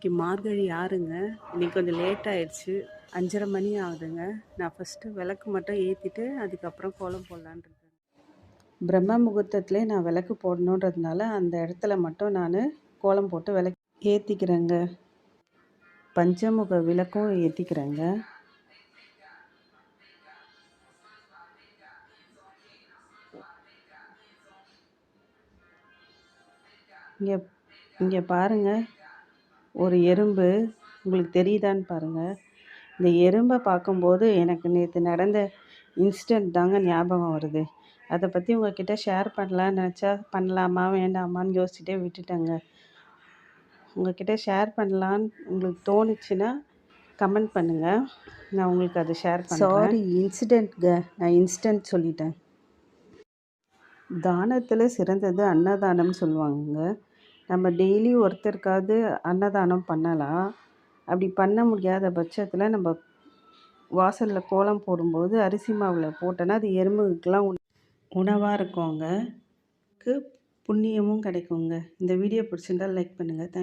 இன்னைக்கு மார்கழி 6ங்க. இன்னைக்கு கொஞ்சம் லேட் ஆயிடுச்சு. 5:30 மணி ஆகுதுங்க. நான் ஃபஸ்ட்டு விளக்கு மட்டும் ஏற்றிட்டு அதுக்கப்புறம் கோலம் போடலான்னு இருக்கேன். பிரம்ம முகூர்த்தத்துலேயே நான் விளக்கு போடணுன்றதுனால அந்த இடத்துல மட்டும் நான் கோலம் போட்டு விளக்கு ஏற்றிக்கிறேங்க. பஞ்சமுக விளக்கும் ஏற்றிக்கிறேங்க. இங்கே இங்கே பாருங்கள், ஒரு எறும்பு உங்களுக்கு தெரியுதான்னு பாருங்கள். இந்த எறும்பை பார்க்கும்போது எனக்கு நேற்று நடந்த இன்சிடெண்ட் தாங்க ஞாபகம் வருது. அதை பற்றி உங்கள்கிட்ட ஷேர் பண்ணலான்னு நினச்சா பண்ணலாமா வேண்டாமான்னு யோசிச்சுட்டே விட்டுட்டேங்க. உங்கள்கிட்ட ஷேர் பண்ணலான்னு உங்களுக்கு தோணுச்சுன்னா கமெண்ட் பண்ணுங்கள், நான் உங்களுக்கு அதை ஷேர் பண்ணுறேன். சாரி, இன்சிடெண்ட்ங்க, நான் இன்சிடெண்ட் சொல்லிட்டேன். தானத்தில் சிறந்தது அன்னதானம்னு சொல்லுவாங்க. நம்ம டெய்லி ஒருத்தருக்காவது அன்னதானம் பண்ணலாம். அப்படி பண்ண முடியாத பட்சத்தில் நம்ம வாசலில் கோலம் போடும்போது அரிசி மாவில் போட்டோன்னா அது எறும்புகளுக்கெல்லாம் உணவாக இருக்குங்க. புண்ணியமும் கிடைக்குங்க. இந்த வீடியோ பிடிச்சிருந்தால் லைக் பண்ணுங்கள். தேங்க்யூ.